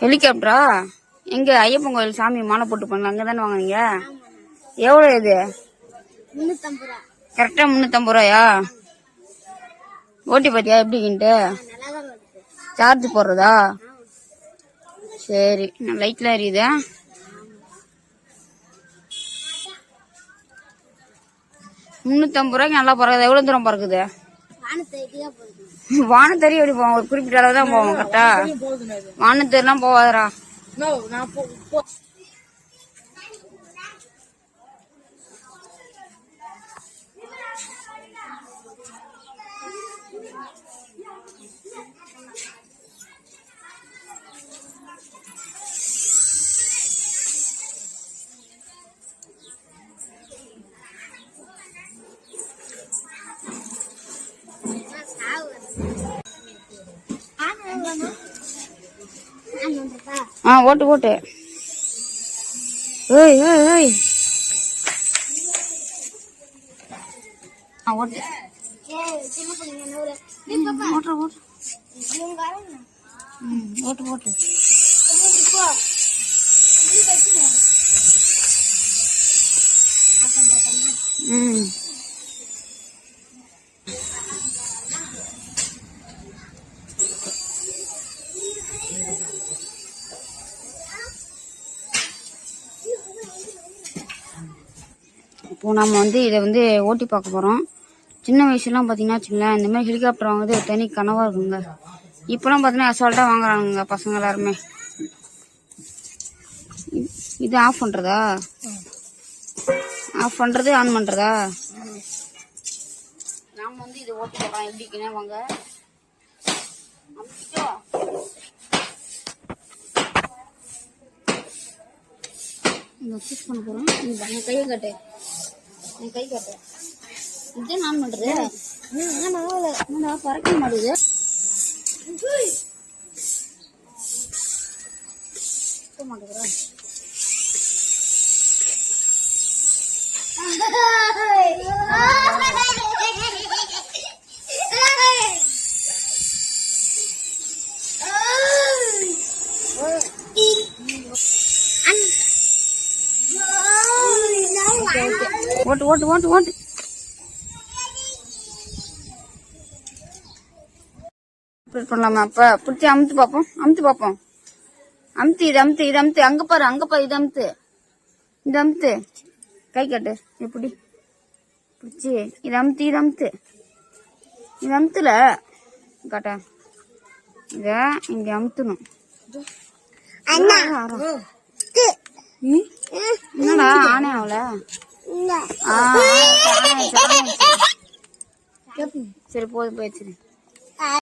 ஹெலிகாப்டரா? எங்க ஐயப்பன் கோயில் சாமி மாலை போட்டு பண்ணல, அங்கதானே வாங்குனீங்க? எவ்வளவு இது? கரெக்டா 350 ரூபாயா? ஓட்டி பாத்தியா எப்படின்ட்டு? சார்ஜ் போடுறதா? சரி, லைட்லாம் எரியுது. ₹350 நல்லா பறக்குது. எவ்வளவு தூரம் பறக்குது? வானத்தறி எப்படி போவோம்? ஒரு குறிப்பிட்ட அளவு தான் போவோம். கரெக்டா? வானத்தறிலாம் போவாதரா. ஓட்டு ஓட்டு. ஓட்டு ஓட்டு ஓட்டு. இப்போ நம்ம இதை ஓட்டி பார்க்க போறோம். சின்ன வயசுலாம் பாத்தீங்கன்னா வச்சுங்களேன், இந்த மாதிரி ஹெலிகாப்டர் வாங்குறது ஒரு தனி கனவா இருக்குங்க. இப்பெல்லாம் பாத்தீங்கன்னா அசால்ட்டா வாங்குறானுங்க பசங்க எல்லாருமே. இது ஆஃப் பண்றதா? ஆஃப் பண்றது ஆன் பண்றதா? நாம இதை ஓட்டி போறோம். எப்படிக்குன்னா வாங்க சூஸ் பண்ண போறோம். என் கையை காட்டு, என் கை காட்டு. இதுதான் நான் பண்றது. பறக்க மாட்டேது. மாட்டேங்கிறேன். ஓட்டு ஓட்டு ஓட்டு ஓட்டு. பண்ணலாமா? அப்ப பிடிச்சி அமுத்து பாப்போம். அமுத்து பாப்போம். அமுத்து. இது அமுத்து. இது அமுத்து. அங்க பாரு, அங்க பாரு. இது அமுத்து. இது அமுத்து. கை காட்டு. எப்படி பிடிச்சி இது அமுத்து. இது அமுத்து. இது அமுத்துல காட்ட. இத இங்க அமுத்தணும். என்னடா ஆனே அவள? சரி போதும், போயிடுச்சு.